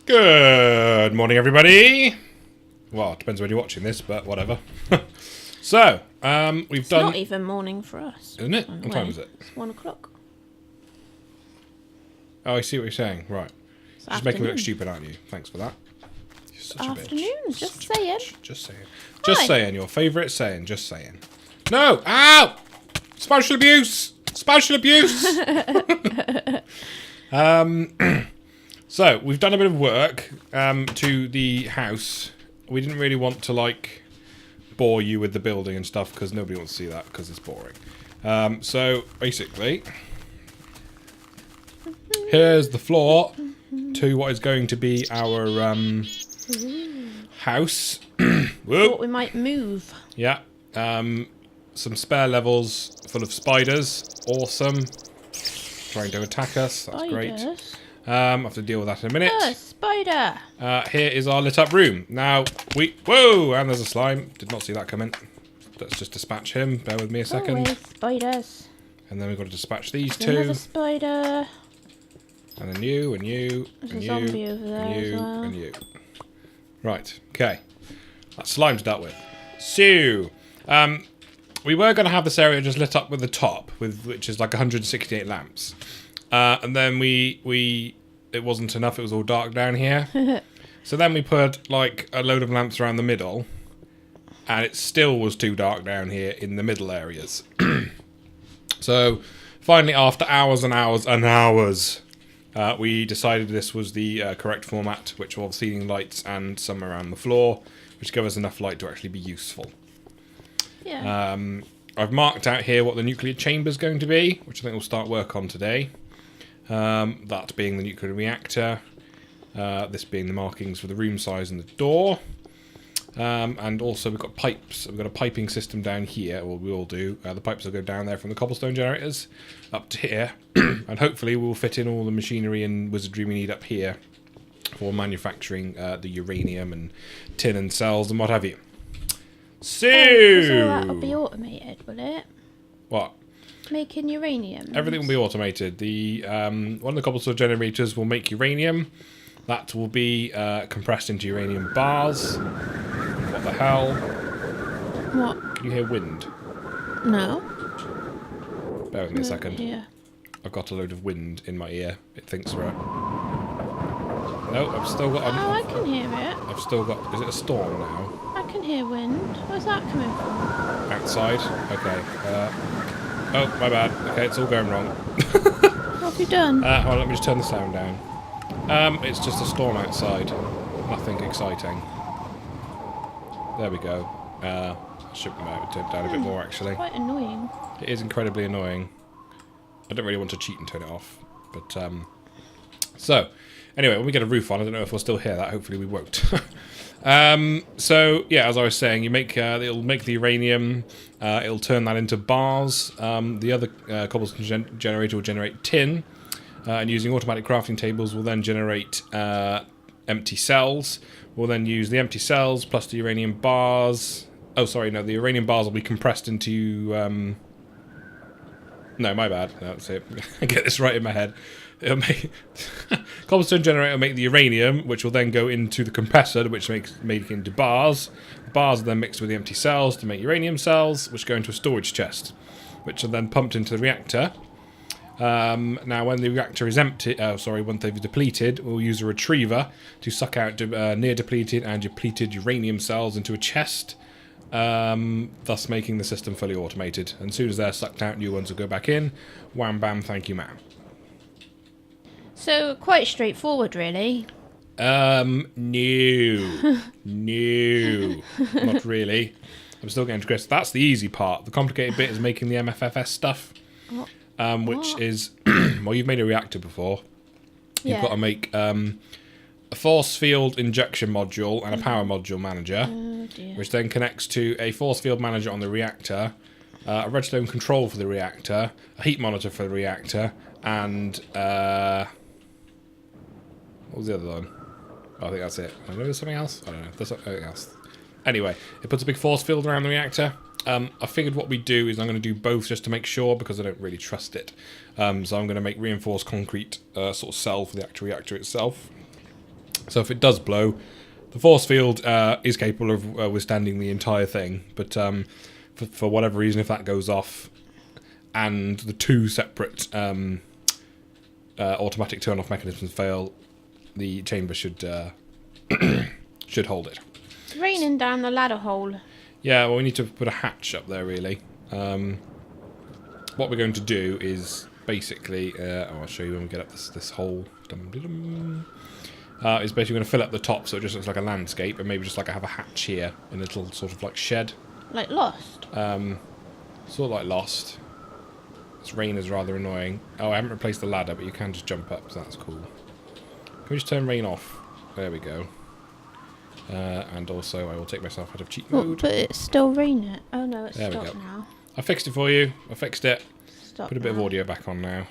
Good morning, everybody. Well, it depends when you're watching this, but whatever. So, we've It's done... not even morning for us. Isn't it? What time is it? It's 1 o'clock. Oh, I see what you're saying. Right. It's Just making me look afternoon. stupid, aren't you? Thanks for that. You're such a bitch. Afternoon, just Such a saying. bitch. Just saying. Just Hi. saying. Your favourite saying. Just saying. No! Ow! Spatial abuse! Spatial abuse! So, we've done a bit of work to the house. We didn't really want to, like, bore you with the building and stuff, because nobody wants to see that, because it's boring. So, basically, here's the floor to what is going to be our house. Thought we might move. Yeah. Some spare levels full of spiders. Awesome. Trying to attack us. That's great. Spiders. I have to deal with that in a minute. Oh, spider. Here is our lit up room. Now, whoa, and there's a slime. Did not see that coming. Let's just dispatch him. Bear with me a second. Always spiders. And then we've got to dispatch these There's another two. spider. And then you, and you, There's and a you, zombie over there and you, as well. and you. Right, okay. That slime's dealt with. So, we were going to have this area just lit up with the top, which is like 168 lamps. And then it wasn't enough, it was all dark down here. So then we put like a load of lamps around the middle, and it still was too dark down here in the middle areas. So finally, after hours and hours and hours, we decided this was the correct format, which will have ceiling lights and some around the floor, which give us enough light to actually be useful. Yeah. I've marked out here what the nuclear chamber is going to be, which I think we'll start work on today. That being the nuclear reactor, this being the markings for the room size and the door, and also we've got pipes. We've got a piping system down here, or we all do. The pipes will go down there from the cobblestone generators up to here, and hopefully we'll fit in all the machinery and wizardry we need up here for manufacturing the uranium and tin and cells and what have you. So, So that'll be automated, will it? what? Making uranium. Everything will be automated. The one of the cobblestone generators will make uranium. That will be compressed into uranium bars. What the hell? What? Can you hear wind? No. Bear with me a second. Yeah. I've got a load of wind in my ear. It thinks we're... No, I've still got... Oh, I can hear it. I've still got... Is it a storm now? I can hear wind. Where's that coming from? Outside? Okay. Oh, my bad. Okay, it's all going wrong. What have you done? Hold on, let me just turn the sound down. It's just a storm outside. Nothing exciting. There we go. Should be able to turn it down a bit more, actually. Quite annoying. It is incredibly annoying. I don't really want to cheat and turn it off. But, so, anyway, when we get a roof on, I don't know if we'll still hear that. Hopefully we won't. So, yeah, as I was saying, you make it'll make the uranium, it'll turn that into bars. The other cobblestone generator will generate tin, and using automatic crafting tables will then generate empty cells. We'll then use the empty cells plus the uranium bars. Oh, sorry, no, the uranium bars will be compressed into... No, my bad. That's it. I get this right in my head. It'll make cobblestone generator will make the uranium, which will then go into the compressor, which make into bars. Bars are then mixed with the empty cells to make uranium cells, which go into a storage chest, which are then pumped into the reactor. Now, when the reactor is empty, when they've depleted, we'll use a retriever to suck out near depleted and depleted uranium cells into a chest. Thus making the system fully automated. And as soon as they're sucked out, new ones will go back in. Wham bam, thank you ma'am. So, quite straightforward, really. No. No. Not really. I'm still getting to grips. That's the easy part. The complicated bit is making the MFFS stuff. Which is... well, you've made a reactor before. You've got to make a force field injection module and a power module manager, which then connects to a force field manager on the reactor, a redstone control for the reactor, a heat monitor for the reactor, and what was the other one? Oh, I think that's it. I know there's something else. I don't know. There's something else. Anyway, it puts a big force field around the reactor. I figured what we do is I'm going to do both just to make sure, because I don't really trust it. So I'm going to make reinforced concrete sort of cell for the actual reactor itself. So if it does blow, the force field is capable of withstanding the entire thing. But for whatever reason, if that goes off, and the two separate automatic turn-off mechanisms fail, the chamber should should hold it. It's raining down the ladder hole. Yeah, well, we need to put a hatch up there, really. What we're going to do is basically... I'll show you when we get up this hole. Is basically going to fill up the top so it just looks like a landscape, and maybe just like have a hatch here in a little sort of like shed. Like Lost? Sort of like Lost. This rain is rather annoying. Oh, I haven't replaced the ladder, but you can just jump up, so that's cool. Can we just turn rain off? There we go. And also, I will take myself out of cheat mode. But it's still raining. Oh no, it's There we stopped go. now. I fixed it for you. I fixed it. Stop Put a bit of now. audio back on now.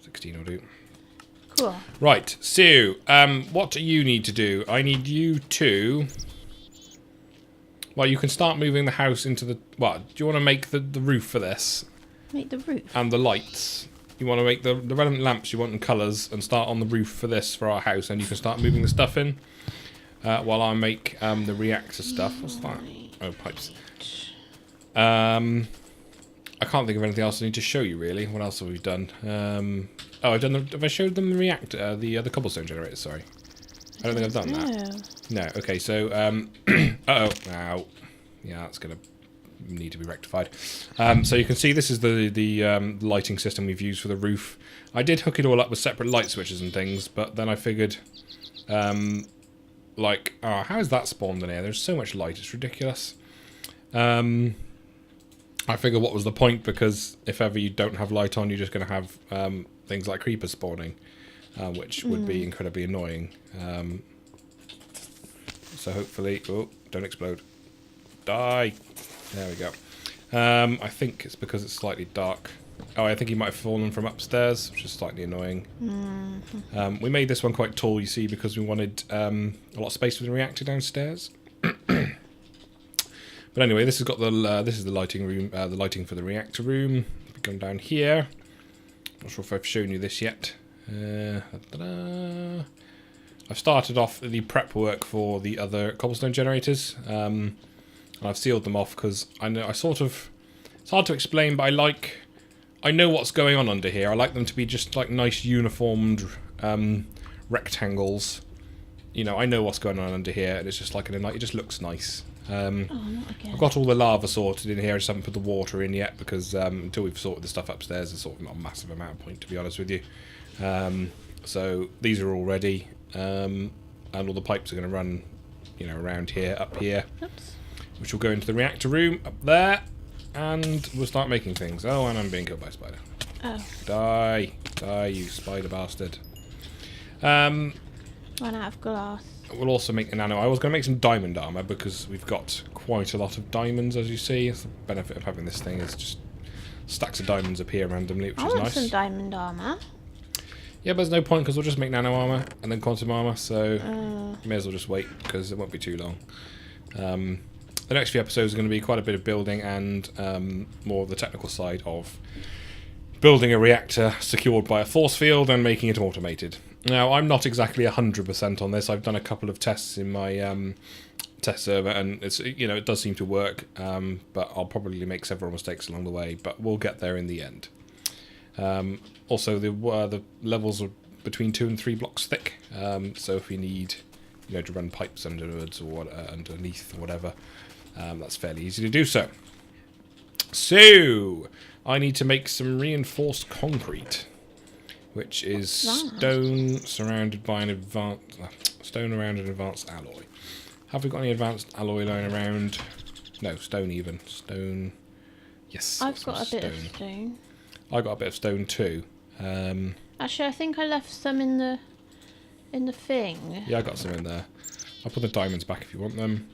16 will do. Cool. Right, so, what do you need to do? I need you to... Well, you can start moving the house into the... Well, do you want to make the roof for this? Make the roof. And the lights. You want to make the relevant lamps you want in colours and start on the roof for this, for our house, and you can start moving the stuff in. While I make the reactor stuff. What's that? Oh, pipes. I can't think of anything else I need to show you, really. What else have we done? Oh, have I showed them the reactor, the cobblestone generator, sorry. I don't think I've done that. No, okay, so, uh-oh, ow. Yeah, that's going to need to be rectified. So you can see this is the lighting system we've used for the roof. I did hook it all up with separate light switches and things, but then I figured, like, oh, how is that spawned in here? There's so much light, it's ridiculous. I figured what was the point, because if ever you don't have light on, you're just going to have things like creepers spawning, which would be incredibly annoying. So hopefully... Oh, don't explode. Die! There we go. I think it's because it's slightly dark. Oh, I think he might have fallen from upstairs, which is slightly annoying. We made this one quite tall, you see, because we wanted a lot of space for the reactor downstairs. But anyway, this has got the this is the lighting room, the lighting for the reactor room. We come down here. Not sure if I've shown you this yet. I've started off the prep work for the other cobblestone generators. And I've sealed them off because I know it's hard to explain, but I know what's going on under here. I like them to be just like nice uniformed rectangles. You know, I know what's going on under here, and it's just like it just looks nice. Oh, not again. I've got all the lava sorted in here. I just haven't put the water in yet because until we've sorted the stuff upstairs, there's sort of not a massive amount of point, to be honest with you. So these are all ready, and all the pipes are going to run, you know, around here, up here. Oops. Which will go into the reactor room up there, and we'll start making things. Oh, and I'm being killed by a spider. Oh. Die, you spider bastard. Run out of glass. We'll also make nano. I was going to make some diamond armor because we've got quite a lot of diamonds, as you see. That's the benefit of having this thing, is just stacks of diamonds appear randomly, which I is want nice. some diamond armor. Yeah, but there's no point because we'll just make nano armor and then quantum armor, so may as well just wait because it won't be too long. The next few episodes are going to be quite a bit of building and more of the technical side of building a reactor secured by a force field and making it automated. Now, I'm not exactly 100% on this. I've done a couple of tests in my test server, and it's, you know, it does seem to work, but I'll probably make several mistakes along the way, but we'll get there in the end. Also, the levels are between 2 and 3 blocks thick, so if we need, you know, to run pipes underwards or underneath or whatever, that's fairly easy to do so. So, I need to make some reinforced concrete, which is stone surrounded by an advanced stone around an advanced alloy. Have we got any advanced alloy lying around? No, stone even. Stone. Yes. I've got a bit of stone. I got a bit of stone too. Actually, I think I left some in the thing. Yeah, I got some in there. I'll put the diamonds back if you want them.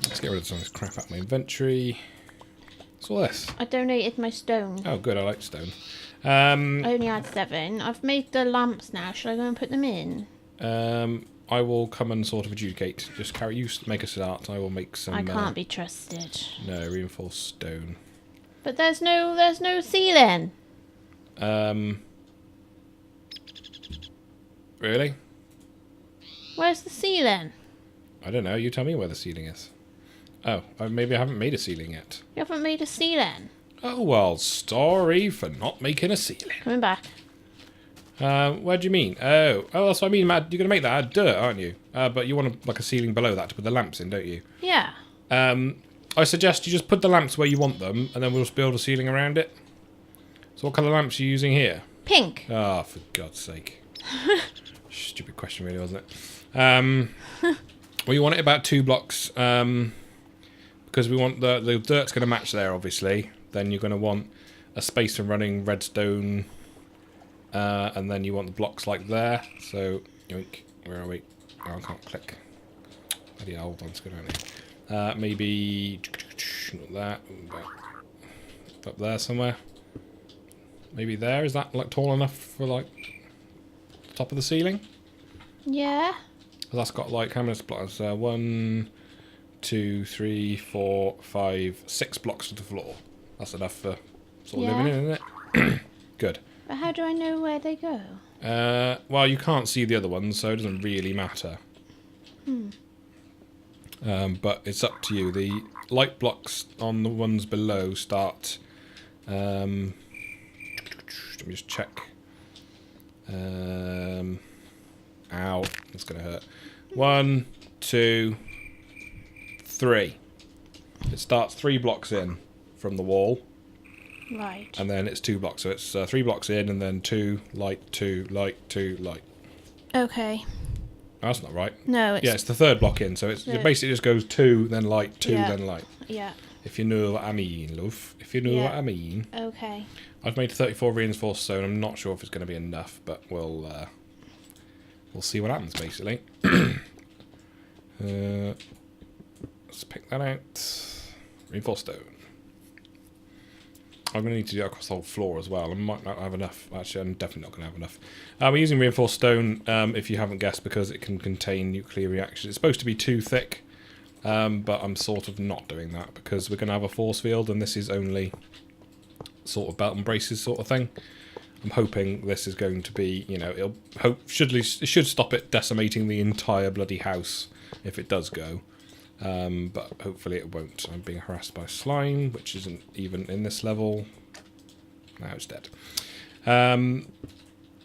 Let's get rid of some of this crap out of my inventory. What's all this? I donated my stone. Oh, good. I like stone. I only had 7. I've made the lamps now. Should I go and put them in? I will come and sort of adjudicate. Just carry. You make a start. I will make some. I can't be trusted. No, reinforced stone. But there's no ceiling. really. Where's the ceiling? I don't know. You tell me where the ceiling is. Oh, maybe I haven't made a ceiling yet. You haven't made a ceiling. Oh, well, sorry for not making a ceiling. Coming back. Where do you mean? Oh, that's what I mean, Matt. You're going to make that out of dirt, aren't you? But you want like a ceiling below that to put the lamps in, don't you? Yeah. I suggest you just put the lamps where you want them, and then we'll just build a ceiling around it. So what colour lamps are you using here? Pink. Ah, for God's sake. Stupid question, really, wasn't it? Well, you want it about 2 blocks, because we want the dirt's going to match there, obviously. Then you're going to want a space for running redstone, and then you want the blocks like there. So, yoink, where are we? Oh, I can't click. Bloody hell, hold on, let's go down here. Maybe not that. Up there somewhere. Maybe there. Is that like tall enough for like the top of the ceiling? Yeah. That's got like how many blocks? 1, 2, 3, 4, 5, 6 blocks to the floor. That's enough for sort of living in, isn't it? Good. But how do I know where they go? Well, you can't see the other ones, so it doesn't really matter. But it's up to you. The light blocks on the ones below start. Let me just check. Ow, that's gonna hurt. 1, 2, 3. It starts 3 blocks in from the wall. Right. And then it's 2 blocks. So it's 3 blocks in, and then 2 light, 2 light, 2 light. Okay. Oh, that's not right. No, it's... Yeah, it's the 3rd block in. So it basically just goes 2, then light, 2, then light. Yeah. If you know what I mean, love. If you know what I mean. Okay. I've made 34 reinforced stone. I'm not sure if it's going to be enough, but we'll see what happens, basically. Let's pick that out. Reinforced stone. I'm going to need to do that across the whole floor as well. I might not have enough. Actually, I'm definitely not going to have enough. We're using reinforced stone, if you haven't guessed, because it can contain nuclear reactions. It's supposed to be too thick, but I'm sort of not doing that because we're going to have a force field, and this is only sort of belt and braces sort of thing. I'm hoping this is going to be, you know, it should stop it decimating the entire bloody house if it does go. But hopefully it won't. I'm being harassed by slime, which isn't even in this level. Now it's dead.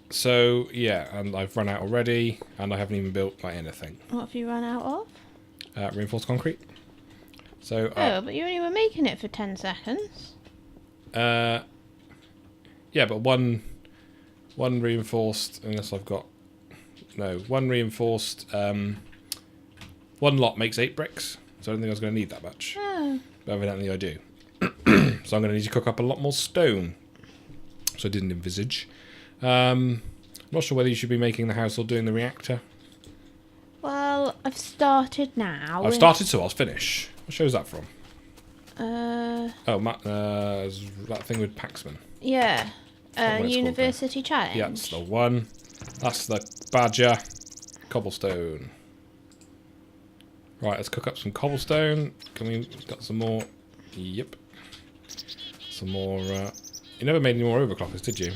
So, yeah, and I've run out already, and I haven't even built like anything. What have you run out of? Reinforced concrete. So. But you only were making it for 10 seconds. Yeah, but one reinforced, unless I've got... No, one reinforced... one lot makes 8 bricks, so I don't think I was going to need that much. Oh. But evidently I do. So I'm going to need to cook up a lot more stone. So I didn't envisage. I'm not sure whether you should be making the house or doing the reactor. Well, I've started now. I've started, so I'll finish. What show's that from? Oh, that thing with Paxman. Yeah. What it's University Challenge. Yeah, that's the one. That's the badger. Cobblestone. Right, let's cook up some cobblestone. Got some more? Yep. Some more. You never made any more overclockers, did you?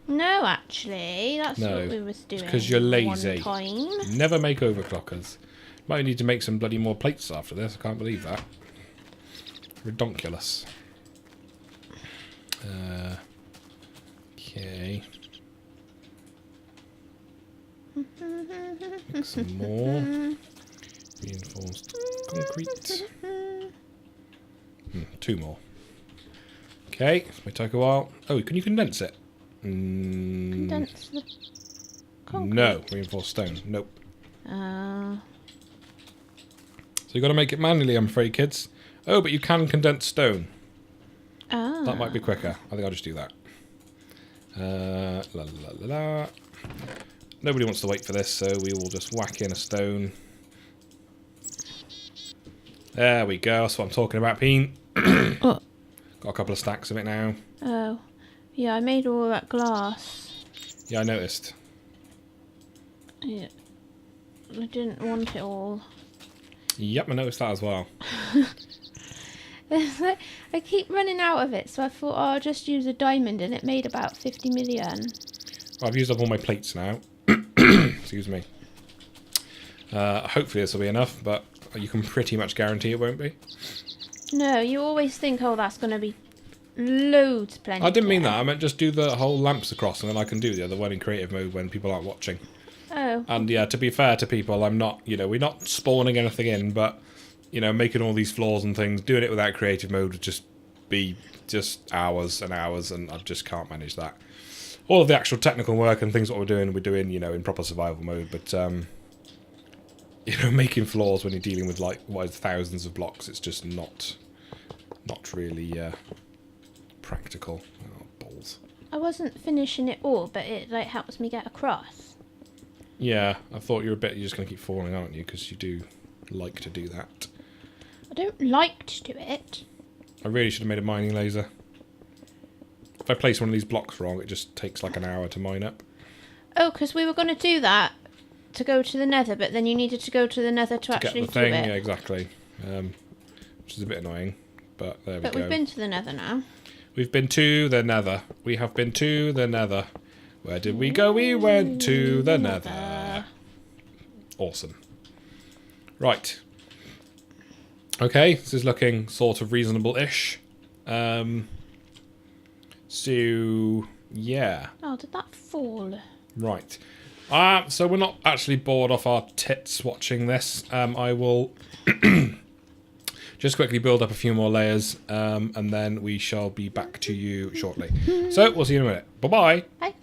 No, actually, that's what we was doing. Because you're lazy. One time. Never make overclockers. Might need to make some bloody more plates after this. I can't believe that. Redonkulous. Okay. Make some more. Reinforced concrete. 2 more. Okay, this may take a while. Oh, can you condense it? Condense the concrete? No, reinforced stone. Nope. Oh. So you've got to make it manually, I'm afraid, kids. Oh, but you can condense stone. Oh. That might be quicker. I think I'll just do that. La la la la. Nobody wants to wait for this, so we will just whack in a stone. There we go. That's what I'm talking about, Peen. Oh. Got a couple of stacks of it now. Oh. Yeah, I made all that glass. Yeah, I noticed. Yeah. I didn't want it all. Yep, I noticed that as well. I keep running out of it, so I thought, I'll just use a diamond, and it made about 50 million. I've used up all my plates now. Excuse me. Hopefully this will be enough, but you can pretty much guarantee it won't be. No, you always think, oh, that's going to be loads plenty. I didn't mean that. I meant just do the whole lamps across, and then I can do the other one in creative mode when people aren't watching. Oh. And yeah, to be fair to people, I'm not, we're not spawning anything in, but, making all these floors and things, doing it without creative mode would just be just hours and hours, and I just can't manage that. All of the actual technical work and things what we're doing, in proper survival mode, but, making floors when you're dealing with, like, thousands of blocks, it's just not really practical. Oh, balls. I wasn't finishing it all, but it, like, helps me get across. Yeah, I thought you're just going to keep falling, aren't you? Because you do like to do that. I don't like to do it. I really should have made a mining laser. If I place one of these blocks wrong, it just takes like an hour to mine up. Oh, because we were going to do that to go to the nether, but then you needed to go to the nether to actually get the thing. do it. Yeah, exactly. Which is a bit annoying, but there we go. But we've been to the nether now. We've been to the nether. We have been to the nether. Where did we go? We went to the nether. Awesome. Right. Okay, this is looking sort of reasonable-ish. So, yeah. Oh, did that fall? Right. So we're not actually bored off our tits watching this. I will just quickly build up a few more layers, and then we shall be back to you shortly. So, we'll see you in a minute. Bye-bye. Bye.